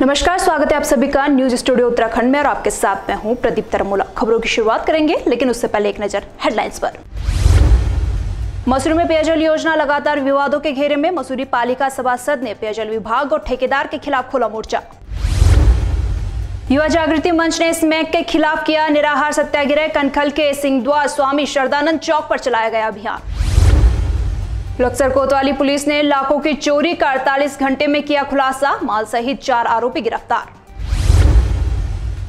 नमस्कार, स्वागत है आप सभी का न्यूज स्टूडियो उत्तराखंड में और आपके साथ मैं हूं प्रदीप तरमोला। खबरों की शुरुआत करेंगे, लेकिन उससे पहले एक नजर हेडलाइंस पर। मसूरी में पेयजल योजना लगातार विवादों के घेरे में। मसूरी पालिका सभासद ने पेयजल विभाग और ठेकेदार के खिलाफ खोला मोर्चा। युवा जागृति मंच ने स्मैक के खिलाफ किया निराहार सत्याग्रह। कनखल के सिंहद्वार स्वामी शरदानंद चौक पर चलाया गया अभियान। लक्सर कोतवाली पुलिस ने लाखों की चोरी का 48 घंटे में किया खुलासा। माल सहित 4 आरोपी गिरफ्तार।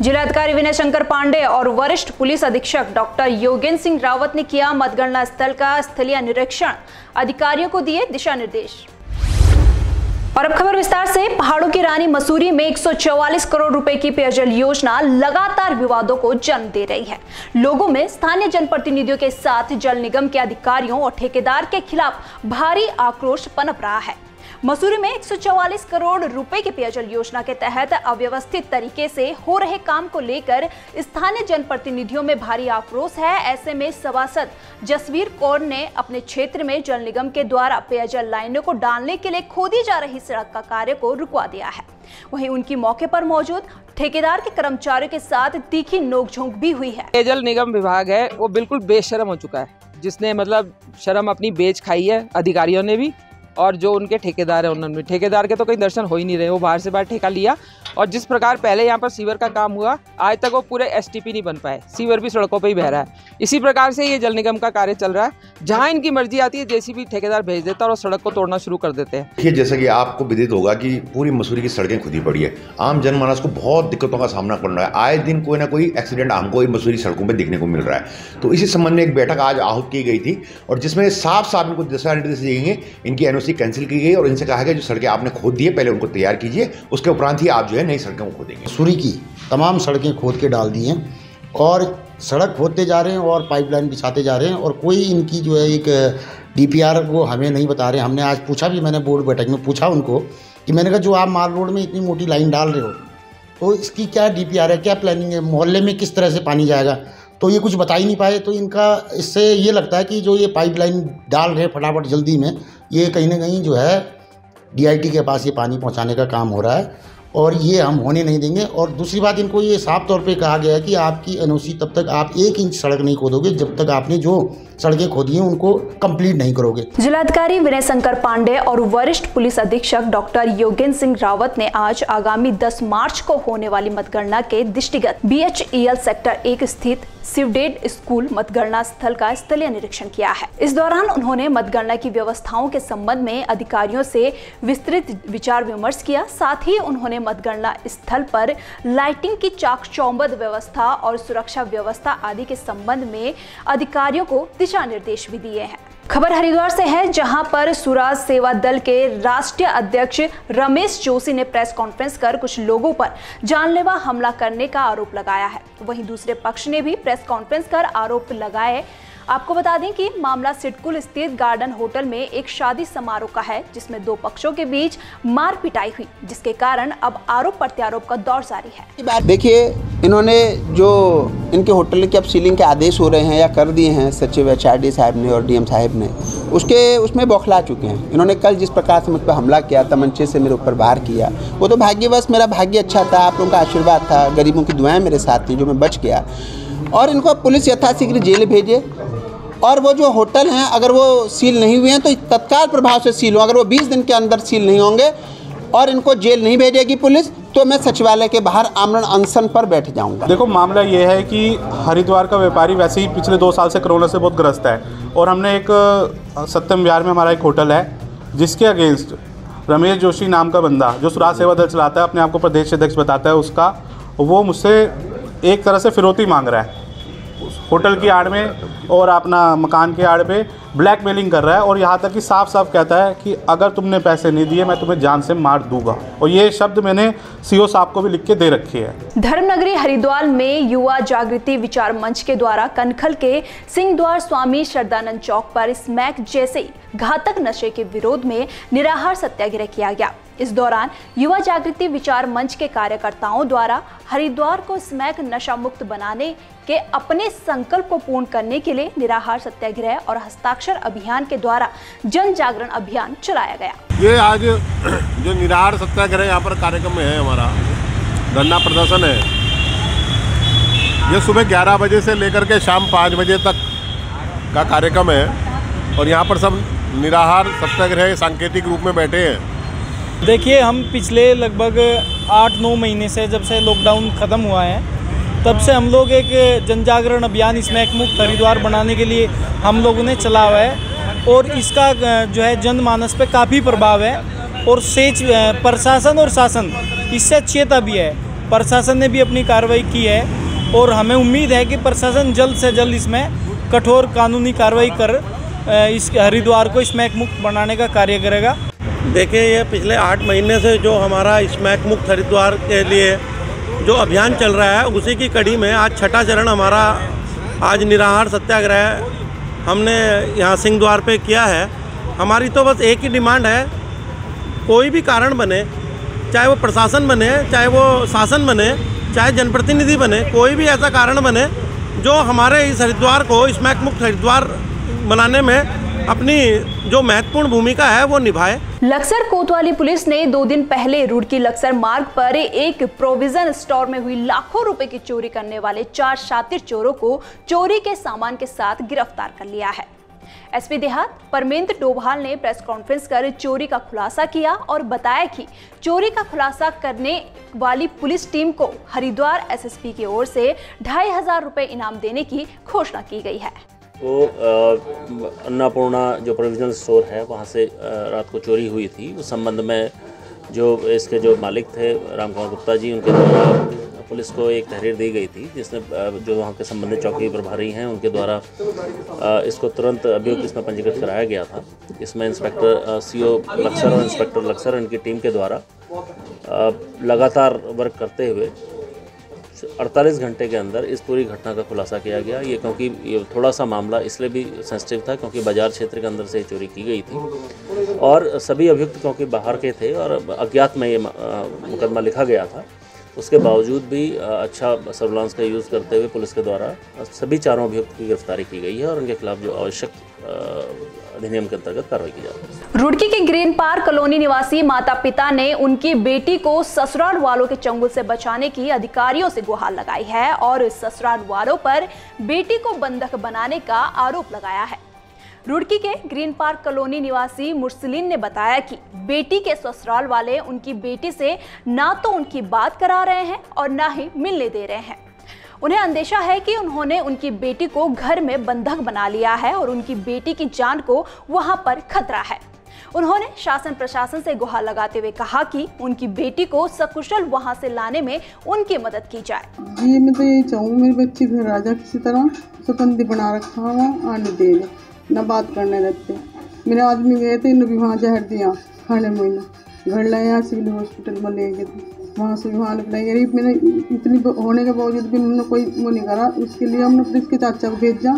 जिलाधिकारी विनय शंकर पांडे और वरिष्ठ पुलिस अधीक्षक डॉक्टर योगेंद्र सिंह रावत ने किया मतगणना स्थल का स्थलीय निरीक्षण। अधिकारियों को दिए दिशा निर्देश। और अब खबर विस्तार से। पहाड़ों की रानी मसूरी में 144 करोड़ रुपए की पेयजल योजना लगातार विवादों को जन्म दे रही है। लोगों में स्थानीय जनप्रतिनिधियों के साथ जल निगम के अधिकारियों और ठेकेदार के खिलाफ भारी आक्रोश पनप रहा है। मसूरी में 144 करोड़ रुपए की पेयजल योजना के तहत अव्यवस्थित तरीके से हो रहे काम को लेकर स्थानीय जनप्रतिनिधियों में भारी आक्रोश है। ऐसे में सभासद जसवीर कौर ने अपने क्षेत्र में जल निगम के द्वारा पेयजल लाइनों को डालने के लिए खोदी जा रही सड़क का कार्य को रुकवा दिया है। वहीं उनकी मौके पर मौजूद ठेकेदार के कर्मचारियों के साथ तीखी नोकझोंक भी हुई है। पेयजल निगम विभाग है वो बिल्कुल बेशर्म हो चुका है, जिसने मतलब शर्म अपनी बेच खाई है। अधिकारियों ने भी और जो उनके ठेकेदार है उन्होंने भी। ठेकेदार के तो कहीं दर्शन हो ही नहीं रहे, वो बाहर से बाहर ठेका लिया। और जिस प्रकार पहले यहाँ पर सीवर का काम हुआ, आज तक वो पूरे एसटीपी नहीं बन पाए। सीवर भी सड़कों पे ही बह रहा है। इसी प्रकार से ये जल निगम का कार्य चल रहा है। जहाँ इनकी मर्जी आती है जेसीबी ठेकेदार भेज देता है और सड़क को तोड़ना शुरू कर देते हैं। देखिए, जैसा कि आपको विदित होगा कि पूरी मसूरी की सड़कें खुदी पड़ी है। आम जनमानस को बहुत दिक्कतों का सामना करना है। आए दिन कोई ना कोई एक्सीडेंट हमको मसूरी सड़कों पर देखने को मिल रहा है। तो इसी संबंध में एक बैठक आज आहूत की गई थी और जिसमें साफ साफ इनको दिशा निर्देश दिए गए। इनकी एनओसी कैंसिल की गई और इनसे कहा गया जो सड़कें आपने खोद दी है पहले उनको तैयार कीजिए, उसके उपरांत ही आप जो है नई सड़कों को खोदेंगे। मसूरी की तमाम सड़कें खोद के डाल दी हैं और सड़क खोदते जा रहे हैं और पाइपलाइन बिछाते जा रहे हैं और कोई इनकी जो है एक डीपीआर को हमें नहीं बता रहे। हमने आज पूछा भी, मैंने बोर्ड बैठक में पूछा उनको कि मैंने कहा जो आप माल रोड में इतनी मोटी लाइन डाल रहे हो तो इसकी क्या डीपीआर है, क्या प्लानिंग है, मोहल्ले में किस तरह से पानी जाएगा, तो ये कुछ बता ही नहीं पाए। तो इनका इससे ये लगता है कि जो ये पाइपलाइन डाल रहे फटाफट जल्दी में, ये कहीं ना कहीं जो है डीआईटी के पास ये पानी पहुंचाने का काम हो रहा है और ये हम होने नहीं देंगे। और दूसरी बात, इनको ये साफ तौर पे कहा गया है कि आपकी एनओसी तब तक आप 1 इंच सड़क नहीं खोदोगे जब तक आपने जो सड़कें खोदी हैं उनको कंप्लीट नहीं करोगे। जिलाधिकारी विनय शंकर पांडे और वरिष्ठ पुलिस अधीक्षक डॉक्टर योगेंद्र सिंह रावत ने आज आगामी 10 मार्च को होने वाली मतगणना के दृष्टिगत BHEL सेक्टर 1 स्थित सिवडेड स्कूल मतगणना स्थल का स्थलीय निरीक्षण किया है। इस दौरान उन्होंने मतगणना की व्यवस्थाओं के संबंध में अधिकारियों से विस्तृत विचार विमर्श किया। साथ ही उन्होंने मतगणना स्थल पर लाइटिंग की चाक-चौबंद व्यवस्था और सुरक्षा व्यवस्था आदि के संबंध में अधिकारियों को दिशा निर्देश भी दिए हैं। खबर हरिद्वार से है, जहां पर स्वराज सेवा दल के राष्ट्रीय अध्यक्ष रमेश जोशी ने प्रेस कॉन्फ्रेंस कर कुछ लोगों पर जानलेवा हमला करने का आरोप लगाया है। वहीं दूसरे पक्ष ने भी प्रेस कॉन्फ्रेंस कर आरोप लगाए। आपको बता दें कि मामला सिडकुल स्थित गार्डन होटल में एक शादी समारोह का है, जिसमें 2 पक्षों के बीच मार पिटाई हुई, जिसके कारण अब आरोप प्रत्यारोप का दौर जारी है। देखिए, इन्होंने जो इनके होटल के अब सीलिंग के आदेश हो रहे हैं या कर दिए हैं सचिव HRD साहब ने और DM साहब ने, उसमें बौखला चुके हैं। इन्होंने कल जिस प्रकार से मुझ पर हमला किया, तमंचे से मेरे ऊपर वार किया, वो तो भाग्यवश मेरा भाग्य अच्छा था, आप लोगों का आशीर्वाद था, गरीबों की दुआएं मेरे साथ थी जो मैं बच गया। और इनको पुलिस यथाशीघ्र जेल भेजे और वो जो होटल हैं अगर वो सील नहीं हुए हैं तो तत्काल प्रभाव से सील हो। अगर वो 20 दिन के अंदर सील नहीं होंगे और इनको जेल नहीं भेजेगी पुलिस तो मैं सचिवालय के बाहर आमरण अनशन पर बैठ जाऊंगा। देखो, मामला ये है कि हरिद्वार का व्यापारी वैसे ही पिछले 2 साल से कोरोना से बहुत ग्रस्त है और हमने एक सत्यम विहार में हमारा एक होटल है जिसके अगेंस्ट रमेश जोशी नाम का बंदा जो स्वराज सेवा दल चलाता है, अपने आप को प्रदेश अध्यक्ष बताता है, उसका वो मुझसे एक तरह से फिरौती मांग रहा है होटल की आड़ में और अपना मकान के आड़ पे ब्लैकमेलिंग कर रहा है और यहाँ तक कि साफ साफ कहता है कि अगर तुमने पैसे नहीं दिए मैं तुम्हें जान से मार दूंगा। और ये शब्द मैंने सीओ साहब को भी लिख के दे रखे हैं। धर्मनगरी हरिद्वार में युवा जागृति विचार मंच के द्वारा कनखल के सिंहद्वार स्वामी श्रद्धानंद चौक पर स्मैक जैसे घातक नशे के विरोध में निराहार सत्याग्रह किया गया। इस दौरान युवा जागृति विचार मंच के कार्यकर्ताओं द्वारा हरिद्वार को स्मैक नशा मुक्त बनाने के अपने संकल्प को पूर्ण करने के लिए निराहार सत्याग्रह और हस्ताक्षर अभियान के द्वारा जन जागरण अभियान चलाया गया। ये आज जो निराहार सत्याग्रह यहाँ पर कार्यक्रम में है, हमारा धरना प्रदर्शन है, ये सुबह 11 बजे से लेकर के शाम 5 बजे तक का कार्यक्रम है और यहाँ पर सब निराहार सत्याग्रह सांकेतिक रूप में बैठे हैं। देखिए, हम पिछले लगभग 8-9 महीने से, जब से लॉकडाउन ख़त्म हुआ है, तब से हम लोग एक जन जागरण अभियान स्मैक मुक्त हरिद्वार बनाने के लिए हम लोगों ने चला हुआ है और इसका जो है जनमानस पे काफ़ी प्रभाव है और सेच प्रशासन और शासन इससे चेता भी है। प्रशासन ने भी अपनी कार्रवाई की है और हमें उम्मीद है कि प्रशासन जल्द से जल्द इसमें कठोर कानूनी कार्रवाई कर इस हरिद्वार को स्मैक मुक्त बनाने का कार्य करेगा। देखिए, ये पिछले 8 महीने से जो हमारा स्मैक मुक्त हरिद्वार के लिए जो अभियान चल रहा है, उसी की कड़ी में आज छठा चरण हमारा आज निराहार सत्याग्रह हमने यहाँ सिंहद्वार पे किया है। हमारी तो बस एक ही डिमांड है, कोई भी कारण बने, चाहे वो प्रशासन बने, चाहे वो शासन बने, चाहे जनप्रतिनिधि बने, कोई भी ऐसा कारण बने जो हमारे इस हरिद्वार को स्मैक मुक्त हरिद्वार बनाने में अपनी जो महत्वपूर्ण भूमिका है वो निभाए। लक्सर कोतवाली पुलिस ने 2 दिन पहले रुड़की लक्सर मार्ग पर एक प्रोविजन स्टोर में हुई लाखों रुपए की चोरी करने वाले 4 शातिर चोरों को चोरी के सामान के साथ गिरफ्तार कर लिया है। एसपी देहात परमेंद्र डोभाल ने प्रेस कॉन्फ्रेंस कर चोरी का खुलासा किया और बताया कि चोरी का खुलासा करने वाली पुलिस टीम को हरिद्वार एसएसपी की ओर से 2500 रुपए इनाम देने की घोषणा की गई है। वो अन्नपूर्णा जो प्रोविजनल स्टोर है वहाँ से रात को चोरी हुई थी। उस संबंध में जो इसके जो मालिक थे राम कुमार गुप्ता जी, उनके द्वारा पुलिस को एक तहरीर दी गई थी, जिसने जो वहाँ के संबंधित चौकी प्रभारी हैं उनके द्वारा इसको तुरंत अभियोग इसमें पंजीकृत कराया गया था। इसमें इंस्पेक्टर सीओ लक्सर और इंस्पेक्टर लक्सर इनकी टीम के द्वारा लगातार वर्क करते हुए 48 घंटे के अंदर इस पूरी घटना का खुलासा किया गया। ये क्योंकि ये थोड़ा सा मामला इसलिए भी सेंसिटिव था क्योंकि बाजार क्षेत्र के अंदर से चोरी की गई थी और सभी अभियुक्त क्योंकि बाहर के थे और अज्ञात में ये मुकदमा लिखा गया था। उसके बावजूद भी अच्छा सर्विलांस का यूज़ करते हुए पुलिस के द्वारा सभी 4 अभियुक्त की गिरफ्तारी की गई है और उनके खिलाफ जो आवश्यक अधिनियम के अंतर्गत कार्रवाई की जा रही है। रुड़की के ग्रीन पार्क कॉलोनी निवासी माता पिता ने उनकी बेटी को ससुराल वालों के चंगुल से बचाने की अधिकारियों से गुहार लगाई है और ससुराल वालों पर बेटी को बंधक बनाने का आरोप लगाया है। रुड़की के ग्रीन पार्क कॉलोनी निवासी मुर्सलीन ने बताया कि बेटी के ससुराल वाले उनकी बेटी से ना तो उनकी बात करा रहे हैं और ना ही मिलने दे रहे हैं। उन्हें अंदेशा है कि उन्होंने उनकी बेटी को घर में बंधक बना लिया है और उनकी बेटी की जान को वहां पर खतरा है। उन्होंने शासन प्रशासन से गुहार लगाते हुए कहा कि उनकी बेटी को सकुशल वहां से लाने में उनकी मदद की जाए। जी, मैं तो यही चाहूँ मेरी बच्ची घर आ जाए, किसी तरह सुकंदी बना रखा हुआ आने दे, न बात करने लगते। मेरे आदमी गए थे, इन्होंने भी वहाँ जहर दिया खाने में, घर लाए यहाँ सिविल हॉस्पिटल में ले गए थे, वहाँ से वहाँ निकलाई गई। मैंने इतनी होने के बावजूद भी उन्होंने कोई वो नहीं करा। इसके लिए हमने पुलिस के चाचा को भेजा,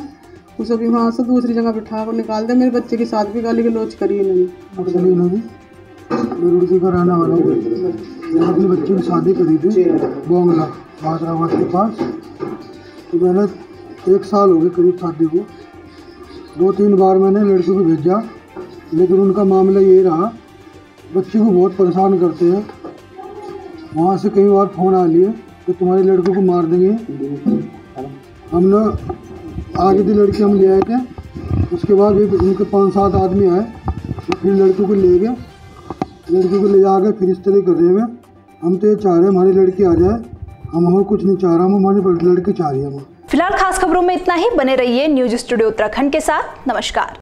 उसे भी वहाँ से दूसरी जगह बिठा कर निकाल दिया। मेरे बच्चे के साथ भी गाली गलौज करी इन्होंने। रुड़की का रहने वाला हूँ। मैंने अपनी बच्ची की शादी करी थी बोंगला हैदराबाद के पास। तो मैंने 1 साल हो गए करीब शादी को। 2-3 बार मैंने लड़की को भेजा, लेकिन उनका मामला ये रहा, बच्ची को बहुत परेशान करते हैं। वहाँ से कई बार फ़ोन आ लिए कि तुम्हारी लड़की को मार देंगे। हमने आगे थी लड़की हम ले आए थे, उसके बाद भी उनके 5-7 आदमी आए, तो फिर लड़की को ले गए। लड़की को ले जाकर फिर इस तरह कर रहे हैं। हम तो ये चाह रहे हैं हमारी लड़की आ जाए, हम और कुछ नहीं चाह रहा, हम हमारी लड़की चाह रही है। फिलहाल खास खबरों में इतना ही। बने रहिए न्यूज स्टूडियो उत्तराखंड के साथ। नमस्कार।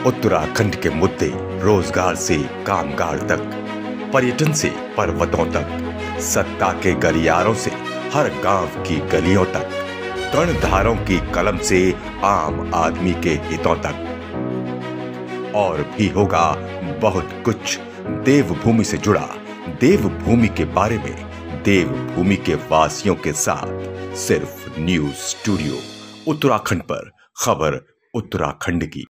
उत्तराखंड के मुद्दे रोजगार से कामगार तक, पर्यटन से पर्वतों तक, सत्ता के गलियारों से हर गांव की गलियों तक, कर्णधारों की कलम से आम आदमी के हितों तक। और भी होगा बहुत कुछ देवभूमि से जुड़ा, देवभूमि के बारे में, देवभूमि के वासियों के साथ। सिर्फ न्यूज स्टूडियो उत्तराखंड पर, खबर उत्तराखंड की।